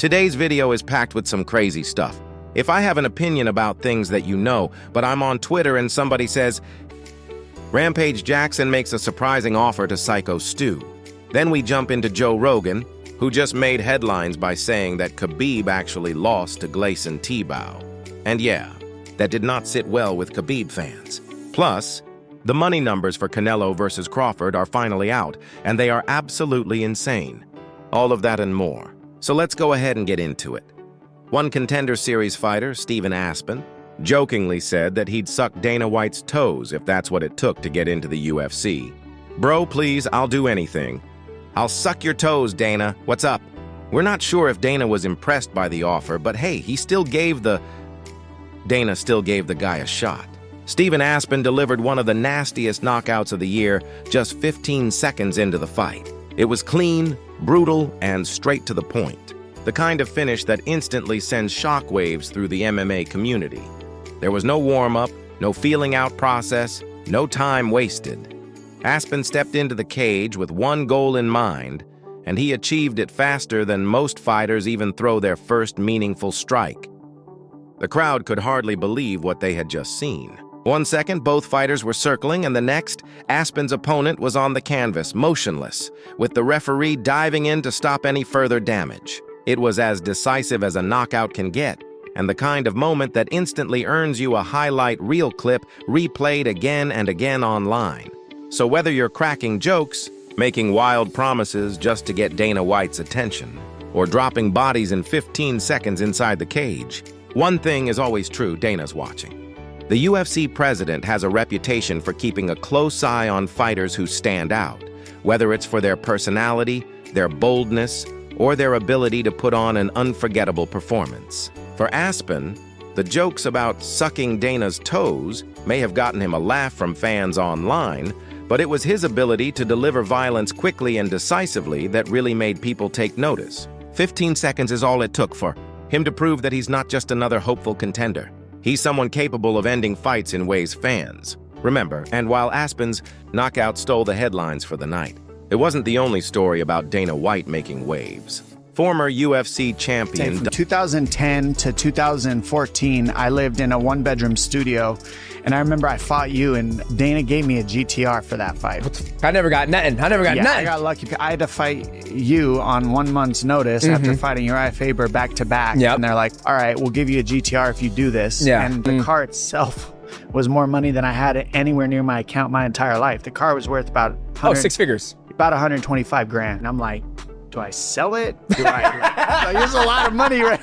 Today's video is packed with some crazy stuff. If I have an opinion about things that you know, but I'm on Twitter and somebody says, Rampage Jackson makes a surprising offer to Psycho Stu. Then we jump into Joe Rogan, who just made headlines by saying that Khabib actually lost to Gleison Tibau. And yeah, that did not sit well with Khabib fans. Plus, the money numbers for Canelo versus Crawford are finally out, and they are absolutely insane. All of that and more. So let's go ahead and get into it. One Contender Series fighter, Steven Aspen, jokingly said that he'd suck Dana White's toes if that's what it took to get into the UFC. Bro, please, I'll do anything. I'll suck your toes, Dana. What's up? We're not sure if Dana was impressed by the offer, but hey, Dana still gave the guy a shot. Steven Aspen delivered one of the nastiest knockouts of the year just 15 seconds into the fight. It was clean, brutal, and straight to the point. The kind of finish that instantly sends shockwaves through the MMA community. There was no warm-up, no feeling out process, no time wasted. Aspen stepped into the cage with one goal in mind, and he achieved it faster than most fighters even throw their first meaningful strike. The crowd could hardly believe what they had just seen. 1 second, both fighters were circling, and the next, Aspen's opponent was on the canvas, motionless, with the referee diving in to stop any further damage. It was as decisive as a knockout can get, and the kind of moment that instantly earns you a highlight reel clip replayed again and again online. So whether you're cracking jokes, making wild promises just to get Dana White's attention, or dropping bodies in 15 seconds inside the cage, one thing is always true: Dana's watching. The UFC president has a reputation for keeping a close eye on fighters who stand out, whether it's for their personality, their boldness, or their ability to put on an unforgettable performance. For Aspen, the jokes about sucking Dana's toes may have gotten him a laugh from fans online, but it was his ability to deliver violence quickly and decisively that really made people take notice. 15 seconds is all it took for him to prove that he's not just another hopeful contender. He's someone capable of ending fights in ways fans remember. And while Aspen's knockout stole the headlines for the night, it wasn't the only story about Dana White making waves. Former UFC champion... From 2010 to 2014, I lived in a one-bedroom studio, and I remember I fought you, and Dana gave me a GTR for that fight. I never got nothing. I got lucky. I had to fight you on 1 month's notice after fighting Uriah Faber back-to-back, and they're like, all right, we'll give you a GTR if you do this. And the car itself was more money than I had anywhere near my account my entire life. The car was worth about 6 figures. About 125 grand. And I'm like, do I sell it? Like, there's a lot of money, right?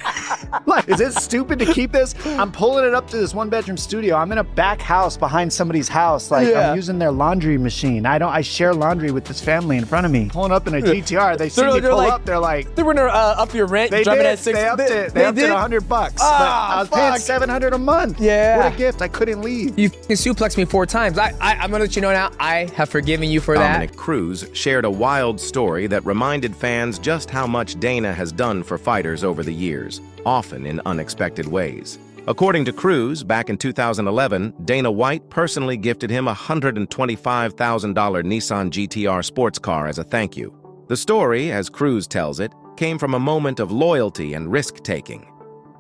Like, is it stupid to keep this? I'm pulling it up to this one-bedroom studio. I'm in a back house behind somebody's house. Like, I'm using their laundry machine. I share laundry with this family in front of me. Pulling up in a GTR. They see me pull up. They're like, they were gonna up your rent. They did. At 6, they upped it. They upped it $100. But I was paying $700 a month. Yeah. What a gift. I couldn't leave. You suplexed me 4 times. I'm gonna let you know now, I have forgiven you for that. Dominic Cruz shared a wild story that reminded fans just how much Dana has done for fighters over the years, often in unexpected ways. According to Cruz, back in 2011, Dana White personally gifted him a $125,000 Nissan GTR sports car as a thank you. The story, as Cruz tells it, came from a moment of loyalty and risk-taking.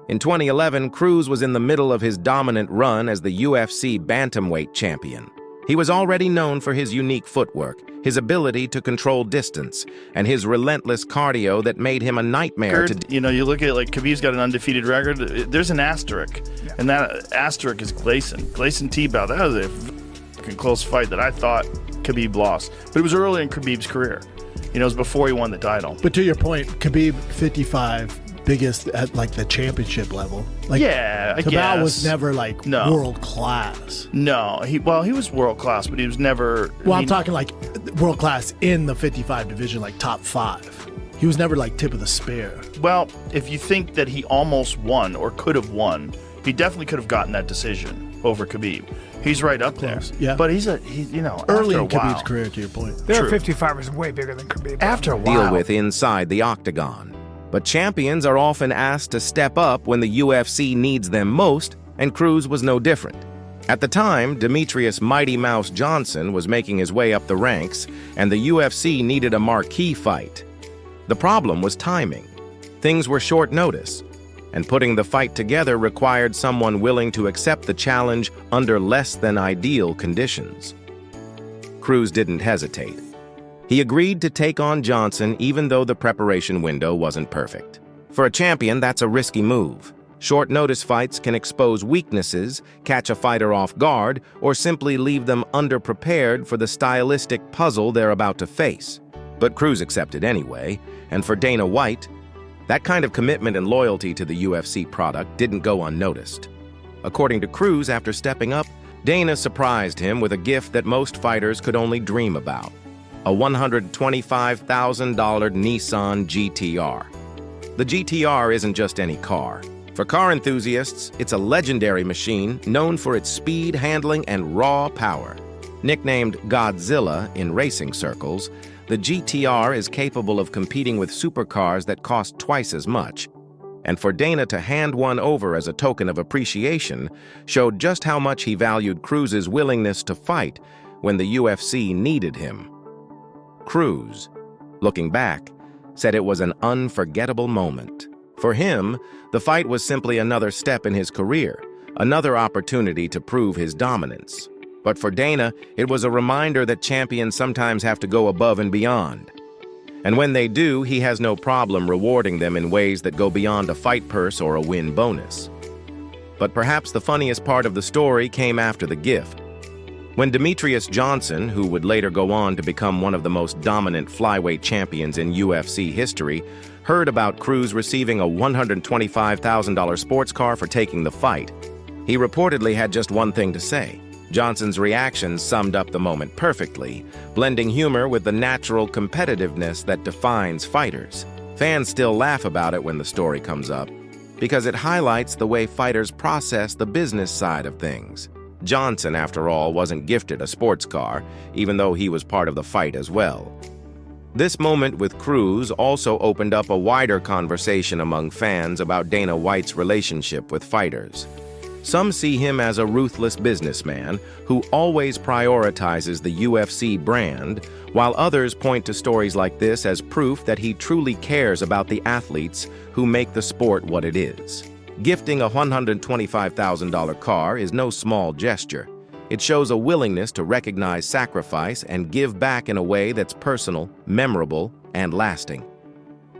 In 2011, Cruz was in the middle of his dominant run as the UFC bantamweight champion. He was already known for his unique footwork, his ability to control distance, and his relentless cardio that made him a nightmare to... You know, you look at, like, Khabib's got an undefeated record. There's an asterisk, and that asterisk is Gleison Tibau. That was a fucking close fight that I thought Khabib lost. But it was early in Khabib's career. You know, it was before he won the title. But to your point, Khabib, 55... biggest at like the championship level. Like, yeah, I guess. Tibau was never like world class. No, he was world class, but he was never. Well, I'm talking like world class in the 55 division, like top 5. He was never like tip of the spear. Well, if you think that he almost won or could have won, he definitely could have gotten that decision over Khabib. He's right up there. Yeah, but he's you know, early in Khabib's career. To your point, their 55 was way bigger than Khabib. After a while, deal with inside the octagon. But champions are often asked to step up when the UFC needs them most, and Cruz was no different. At the time, Demetrius Mighty Mouse Johnson was making his way up the ranks, and the UFC needed a marquee fight. The problem was timing. Things were short notice, and putting the fight together required someone willing to accept the challenge under less than ideal conditions. Cruz didn't hesitate. He agreed to take on Johnson even though the preparation window wasn't perfect. For a champion, that's a risky move. Short-notice fights can expose weaknesses, catch a fighter off guard, or simply leave them underprepared for the stylistic puzzle they're about to face. But Cruz accepted anyway, and for Dana White, that kind of commitment and loyalty to the UFC product didn't go unnoticed. According to Cruz, after stepping up, Dana surprised him with a gift that most fighters could only dream about: a $125,000 Nissan GTR. The GTR isn't just any car. For car enthusiasts, it's a legendary machine known for its speed, handling, and raw power. Nicknamed Godzilla in racing circles, the GTR is capable of competing with supercars that cost twice as much. And for Dana to hand one over as a token of appreciation showed just how much he valued Cruz's willingness to fight when the UFC needed him. Cruz, looking back, said it was an unforgettable moment. For him, the fight was simply another step in his career, another opportunity to prove his dominance. But for Dana, it was a reminder that champions sometimes have to go above and beyond. And when they do, he has no problem rewarding them in ways that go beyond a fight purse or a win bonus. But perhaps the funniest part of the story came after the gift. When Demetrius Johnson, who would later go on to become one of the most dominant flyweight champions in UFC history, heard about Cruz receiving a $125,000 sports car for taking the fight, he reportedly had just one thing to say. Johnson's reactions summed up the moment perfectly, blending humor with the natural competitiveness that defines fighters. Fans still laugh about it when the story comes up, because it highlights the way fighters process the business side of things. Johnson, after all, wasn't gifted a sports car, even though he was part of the fight as well. This moment with Cruz also opened up a wider conversation among fans about Dana White's relationship with fighters. Some see him as a ruthless businessman who always prioritizes the UFC brand, while others point to stories like this as proof that he truly cares about the athletes who make the sport what it is. Gifting a $125,000 car is no small gesture. It shows a willingness to recognize sacrifice and give back in a way that's personal, memorable, and lasting.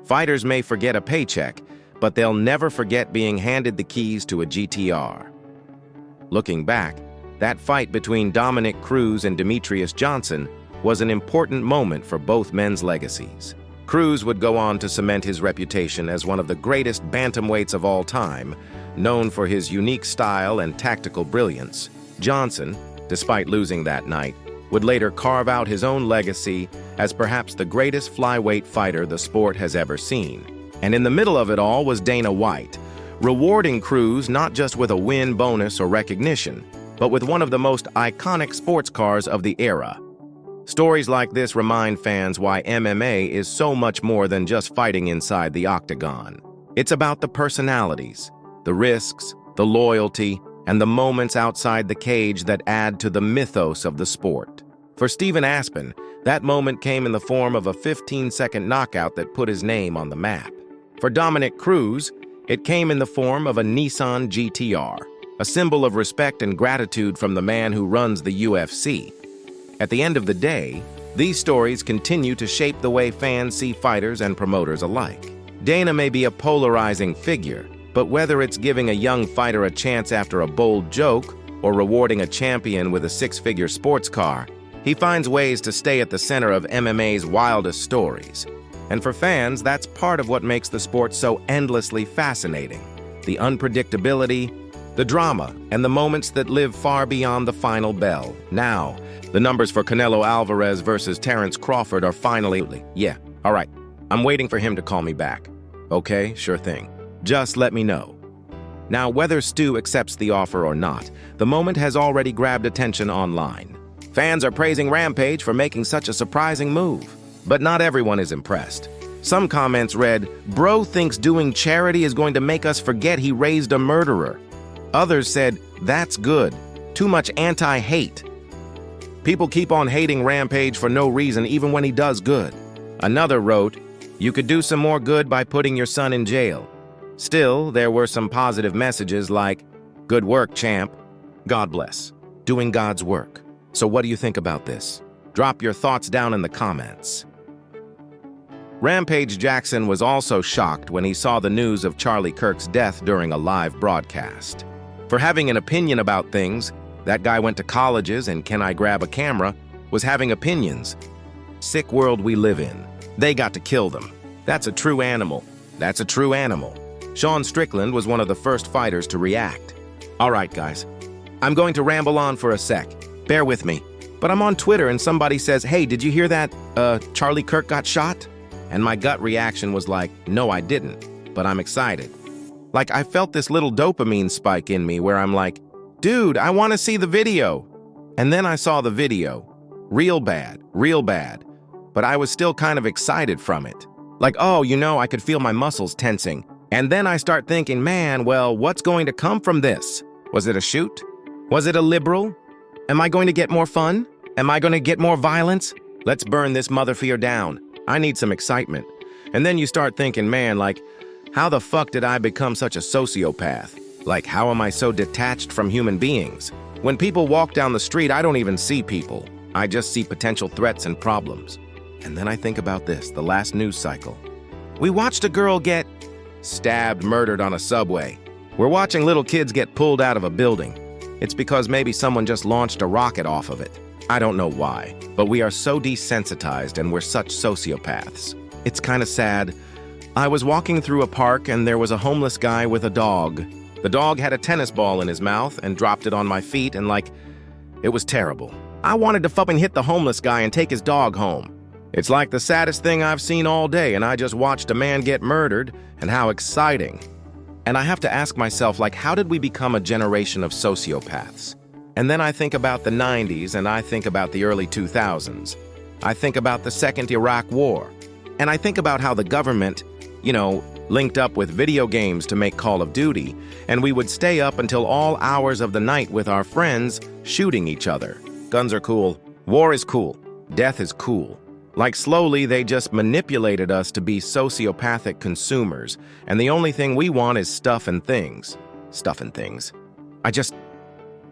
Fighters may forget a paycheck, but they'll never forget being handed the keys to a GTR. Looking back, that fight between Dominick Cruz and Demetrius Johnson was an important moment for both men's legacies. Cruz would go on to cement his reputation as one of the greatest bantamweights of all time, known for his unique style and tactical brilliance. Johnson, despite losing that night, would later carve out his own legacy as perhaps the greatest flyweight fighter the sport has ever seen. And in the middle of it all was Dana White, rewarding Cruz not just with a win bonus or recognition, but with one of the most iconic sports cars of the era. Stories like this remind fans why MMA is so much more than just fighting inside the octagon. It's about the personalities, the risks, the loyalty, and the moments outside the cage that add to the mythos of the sport. For Steven Aspen, that moment came in the form of a 15-second knockout that put his name on the map. For Dominick Cruz, it came in the form of a Nissan GTR, a symbol of respect and gratitude from the man who runs the UFC. At the end of the day, these stories continue to shape the way fans see fighters and promoters alike. Dana may be a polarizing figure, but whether it's giving a young fighter a chance after a bold joke or rewarding a champion with a six-figure sports car, he finds ways to stay at the center of MMA's wildest stories. And for fans, that's part of what makes the sport so endlessly fascinating. The unpredictability, the drama, and the moments that live far beyond the final bell. Now, the numbers for Canelo Alvarez versus Terence Crawford are finally... Yeah, all right. I'm waiting for him to call me back. Okay, sure thing. Just let me know. Now, whether Stu accepts the offer or not, the moment has already grabbed attention online. Fans are praising Rampage for making such a surprising move. But not everyone is impressed. Some comments read, "Bro thinks doing charity is going to make us forget he raised a murderer." Others said, "That's good. Too much anti-hate." People keep on hating Rampage for no reason even when he does good. Another wrote, You could do some more good by putting your son in jail. Still, there were some positive messages like, "Good work, champ. God bless. Doing God's work." So what do you think about this? Drop your thoughts down in the comments. Rampage Jackson was also shocked when he saw the news of Charlie Kirk's death during a live broadcast. For having an opinion about things, that guy went to colleges and Can I Grab a Camera was having opinions. Sick world we live in. They got to kill them. That's a true animal. That's a true animal. Sean Strickland was one of the first fighters to react. All right, guys. I'm going to ramble on for a sec. Bear with me. But I'm on Twitter and somebody says, "Hey, did you hear that Charlie Kirk got shot?" And my gut reaction was like, no, I didn't, but I'm excited. Like, I felt this little dopamine spike in me where I'm like, dude, I want to see the video. And then I saw the video. Real bad, real bad. But I was still kind of excited from it. Like, oh, I could feel my muscles tensing. And then I start thinking, man, well, what's going to come from this? Was it a shoot? Was it a liberal? Am I going to get more fun? Am I going to get more violence? Let's burn this motherfucker down. I need some excitement. And then you start thinking, man, like, how the fuck did I become such a sociopath? Like, how am I so detached from human beings? When people walk down the street, I don't even see people. I just see potential threats and problems. And then I think about this, the last news cycle. We watched a girl get stabbed, murdered on a subway. We're watching little kids get pulled out of a building. It's because maybe someone just launched a rocket off of it. I don't know why, but we are so desensitized and we're such sociopaths. It's kind of sad. I was walking through a park and there was a homeless guy with a dog. The dog had a tennis ball in his mouth and dropped it on my feet and it was terrible. I wanted to fucking hit the homeless guy and take his dog home. It's like the saddest thing I've seen all day and I just watched a man get murdered and how exciting. And I have to ask myself, how did we become a generation of sociopaths? And then I think about the 90s and I think about the early 2000s. I think about the Second Iraq War. And I think about how the government, linked up with video games to make Call of Duty, and we would stay up until all hours of the night with our friends shooting each other. Guns are cool. War is cool. Death is cool. Slowly they just manipulated us to be sociopathic consumers, and the only thing we want is stuff and things. Stuff and things.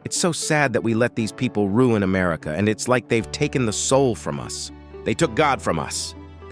It's so sad that we let these people ruin America, and it's like they've taken the soul from us. They took God from us.